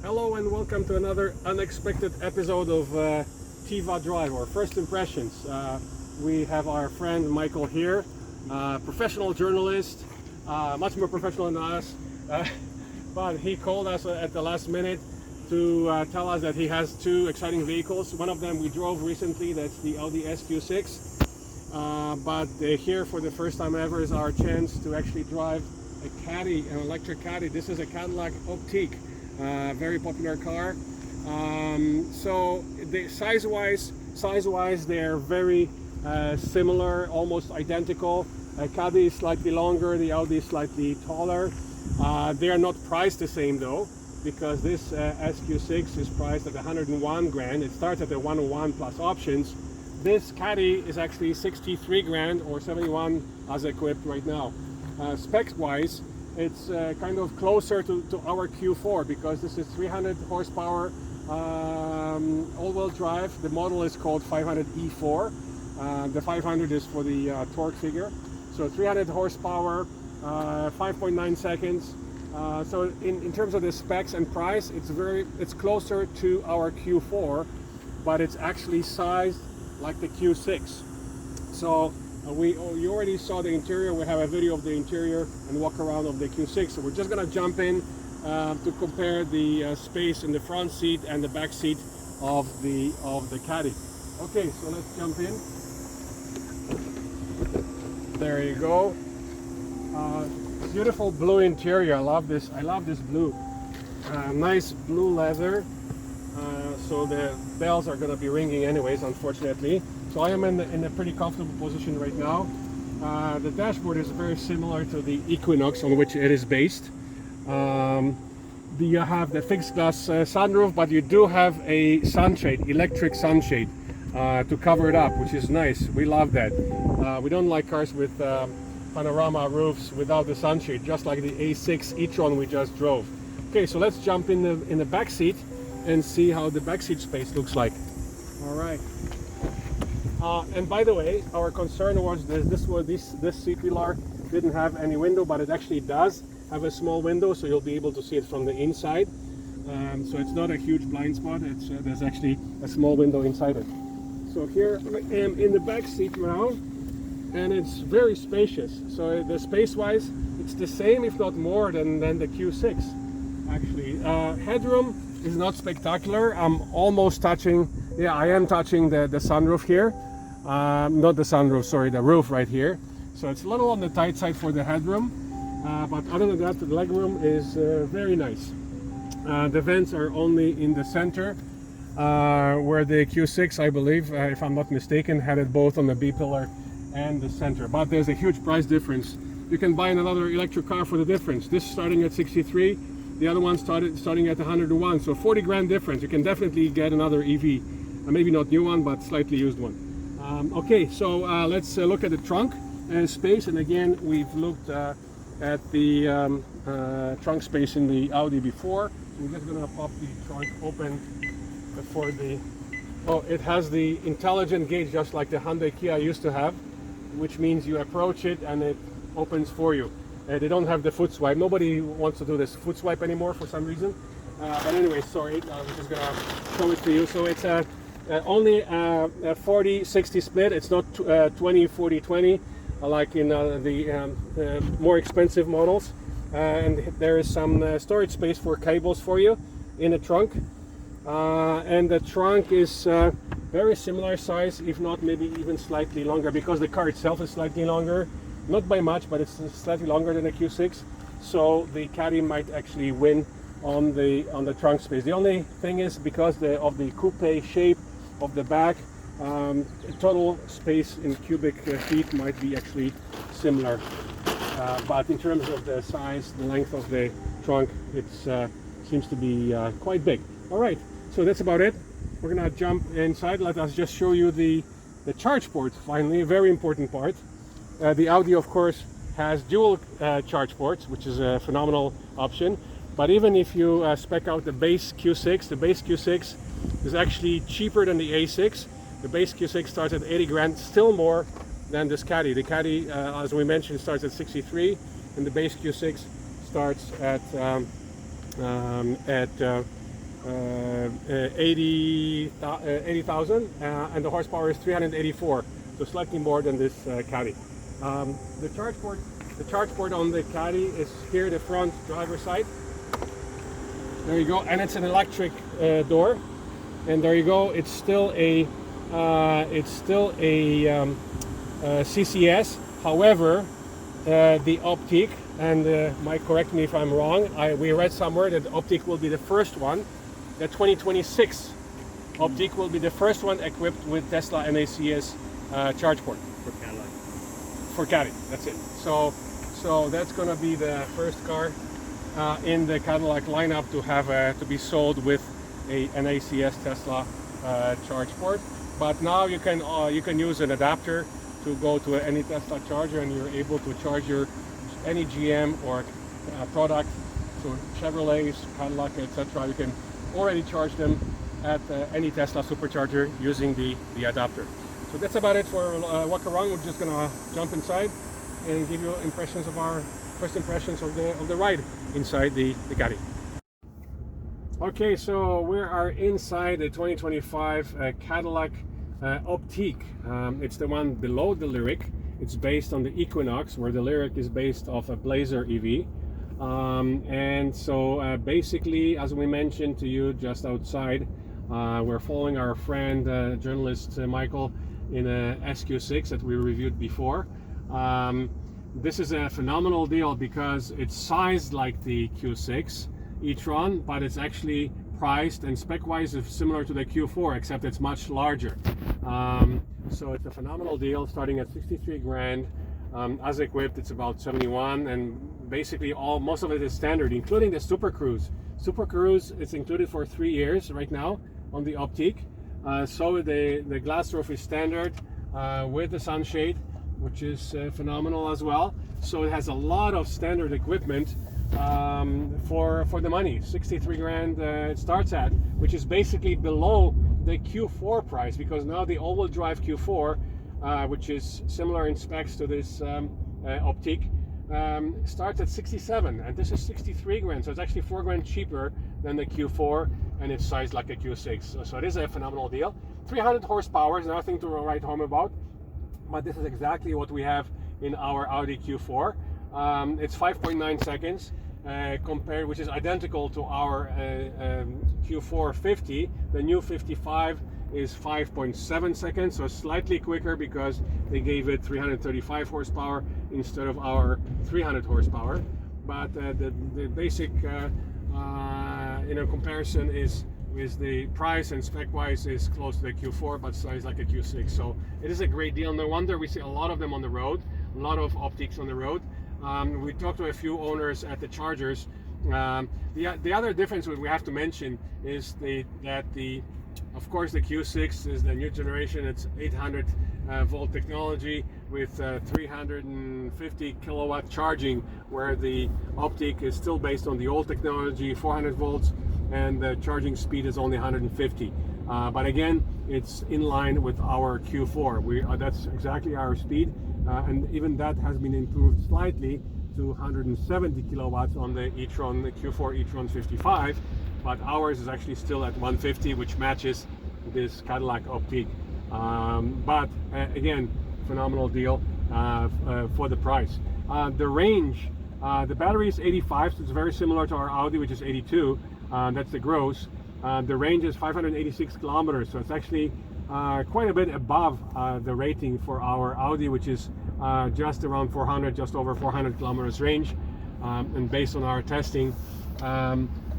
Hello and welcome to another unexpected episode of Tiva Drive, or First Impressions. We have our friend Michael here, professional journalist, much more professional than us, but he called us at the last minute to tell us that he has two exciting vehicles. One of them we drove recently, that's the Audi SQ6, but here for the first time ever is our chance to actually drive a Caddy, an electric Caddy. This is a Cadillac Optiq. Very popular car. So the size-wise, they're very similar, almost identical. Caddy is slightly longer, the Audi is slightly taller. They are not priced the same though, because this SQ6 is priced at 101 grand. It starts at the 101 plus options. This Caddy is actually 63 grand or 71 as equipped right now. Specs-wise, it's kind of closer to our Q4 because this is 300 horsepower all-wheel drive. The model is called 500e4. The 500 is for the torque figure. So 300 horsepower, 5.9 seconds. So in terms of the specs and price, it's closer to our Q4, but it's actually sized like the Q6. So you already saw the interior. We have a video of the interior and walk around of the Q6. So we're just gonna jump in to compare the space in the front seat and the back seat of the Caddy. Okay, so let's jump in. There you go. Beautiful blue interior. I love this. I love this blue. Nice blue leather. So the bells are gonna be ringing anyways, unfortunately. So I am in a pretty comfortable position right now. The dashboard is very similar to the Equinox on which it is based. You have the fixed glass sunroof, but you do have a sunshade, electric sunshade, to cover it up, which is nice. We love that. We don't like cars with panorama roofs without the sunshade, just like the A6 e-tron we just drove. Okay, so let's jump in the back seat and see how the back seat space looks like. All right. And by the way, our concern was this seat pillar didn't have any window, but it actually does have a small window, so you'll be able to see it from the inside. So it's not a huge blind spot. There's actually a small window inside it. So here I am in the back seat now, and it's very spacious. So the space-wise, it's the same, if not more, than the Q6. Actually, headroom is not spectacular. I'm almost touching. Yeah, I am touching the sunroof here. Not the sunroof, sorry, the roof right here. So it's a little on the tight side for the headroom, but other than that, the legroom is very nice. The vents are only in the center, where the Q6, I believe, if I'm not mistaken, had it both on the B-pillar and the center. But there's a huge price difference. You can buy another electric car for the difference. This starting at 63, the other one starting at 101. So 40 grand difference. You can definitely get another EV. Maybe not new one, but slightly used one. Okay, so let's look at the trunk space. And again, we've looked at the trunk space in the Audi before. We're just gonna pop the trunk open before it has the intelligent gate, just like the Hyundai Kia used to have, which means you approach it and it opens for you. They don't have the foot swipe. Nobody wants to do this foot swipe anymore for some reason. But anyway, sorry, I'm just gonna show it to you. So it's only a 40-60 split. It's not 20-40-20 like in the more expensive models. And there is some storage space for cables for you in the trunk. And the trunk is very similar size, if not maybe even slightly longer, because the car itself is slightly longer. Not by much, but it's slightly longer than a Q6. So the Caddy might actually win on the trunk space. The only thing is, because of the coupe shape of the back, total space in cubic feet might be actually similar, but in terms of the size, the length of the trunk, it seems to be quite big. All right, so that's about it. We're gonna jump inside. Let us just show you the charge port. Finally, a very important part. The Audi, of course, has dual charge ports, which is a phenomenal option. But even if you spec out the base Q6, the base Q6 is actually cheaper than the A6. The base Q6 starts at 80 grand, still more than this Caddy. The Caddy, as we mentioned, starts at 63, and the base Q6 starts at 80,000, and the horsepower is 384, so slightly more than this Caddy. The charge port on the Caddy is here at the front driver's side. There you go, and it's an electric door. And there you go. It's still a CCS. However, the Optiq, and Mike, correct me if I'm wrong. We read somewhere that Optiq will be the first one. The 2026 Optiq will be the first one equipped with Tesla NACS charge port For Cadillac. for Caddy. That's it. So that's gonna be the first car in the Cadillac lineup to have to be sold with a NACS Tesla charge port. But now you can use an adapter to go to any Tesla charger, and you're able to charge any GM or product, so Chevrolets, Cadillac, etc. You can already charge them at any Tesla supercharger using the adapter. So that's about it for walk around. We're just gonna jump inside and give you impressions of our first impressions of the ride inside the Caddy. Okay, so we are inside the 2025 Cadillac Optiq. It's the one below the Lyriq. It's based on the Equinox, where the Lyriq is based off a Blazer EV. And so basically, as we mentioned to you just outside, we're following our friend journalist Michael in a SQ6 that we reviewed before. This is a phenomenal deal because it's sized like the Q6 e-tron, but it's actually priced and spec-wise is similar to the Q4, except it's much larger. So it's a phenomenal deal, starting at 63 grand. As equipped, it's about 71, and basically most of it is standard, including the Super Cruise. Super Cruise, it's included for 3 years right now on the Optiq. So the glass roof is standard with the sunshade, which is phenomenal as well. So it has a lot of standard equipment for the money. 63 grand it starts at, which is basically below the Q4 price, because now the all-wheel drive Q4, which is similar in specs to this Optiq, starts at 67, and this is 63 grand, so it's actually 4 grand cheaper than the Q4, and it's sized like a Q6. So it is a phenomenal deal. 300 horsepower is nothing to write home about, but this is exactly what we have in our Audi Q4. It's 5.9 seconds compared, which is identical to our Q4 50. The new 55 is 5.7 seconds, so slightly quicker because they gave it 335 horsepower instead of our 300 horsepower. But the basic comparison is the price and spec-wise is close to the Q4, but size like a Q6. So it is a great deal. No wonder we see a lot of them on the road, a lot of Optiqs on the road. We talked to a few owners at the chargers. The other difference we have to mention is of course, the Q6 is the new generation. It's 800 volt technology with 350 kilowatt charging, where the Optiq is still based on the old technology, 400 volts, and the charging speed is only 150. But again, it's in line with our Q4. That's exactly our speed, and even that has been improved slightly to 170 kilowatts on the e-tron, the Q4 e-tron 55. But ours is actually still at 150, which matches this Cadillac Optiq. But again, phenomenal deal for the price. The range, the battery is 85, so it's very similar to our Audi, which is 82. That's the gross. The range is 586 kilometers, so it's actually quite a bit above the rating for our Audi, which is just around 400, just over 400 kilometers range. And based on our testing,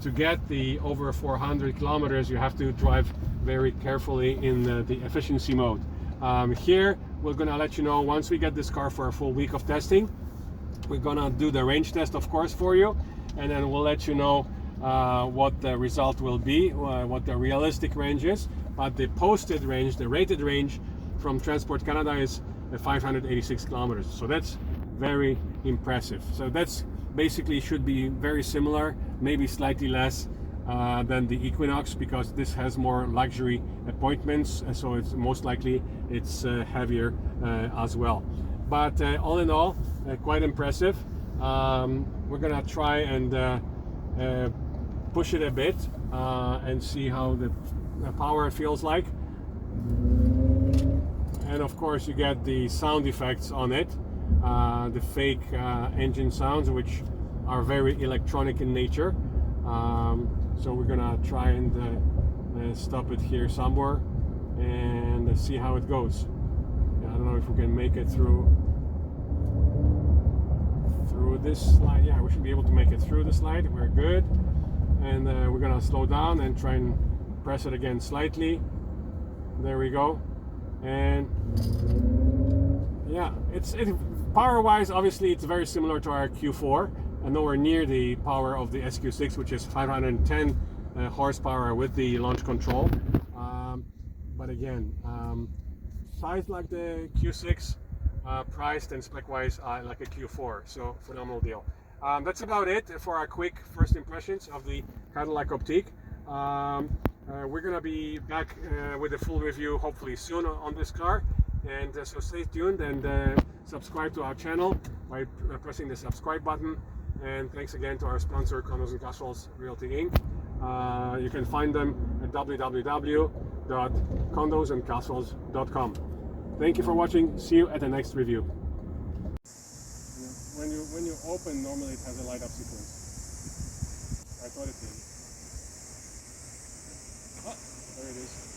to get the over 400 kilometers, you have to drive very carefully in the efficiency mode. Here, we're gonna let you know once we get this car for a full week of testing. We're gonna do the range test, of course, for you, and then we'll let you know what the result will be, what the realistic range is. But the posted range, the rated range from Transport Canada is 586 kilometers. So that's very impressive. So that's basically should be very similar, maybe slightly less than the Equinox, because this has more luxury appointments, so it's most likely it's heavier as well. But all in all, quite impressive. We're gonna try and push it a bit and see how the power feels like. And of course you get the sound effects on it, the fake engine sounds, which are very electronic in nature. So we're gonna try and stop it here somewhere and see how it goes. I don't know if we can make it through this slide. Yeah, we should be able to make it through the slide. We're good. And we're gonna slow down and try and press it again slightly. There we go. And yeah, it's power wise, obviously it's very similar to our Q4 and nowhere near the power of the SQ6, which is 510 horsepower with the launch control. But again, size like the Q6, priced and spec wise like a Q4, so phenomenal deal. That's about it for our quick first impressions of the Cadillac Optiq. We're gonna be back with a full review hopefully soon on this car, and so stay tuned and subscribe to our channel by pressing the subscribe button. And thanks again to our sponsor, Condos and Castles Realty Inc. You can find them at www.condosandcastles.com. Thank you for watching. See you at the next review. When you open, normally it has a light up sequence. I thought it did. Oh, there it is.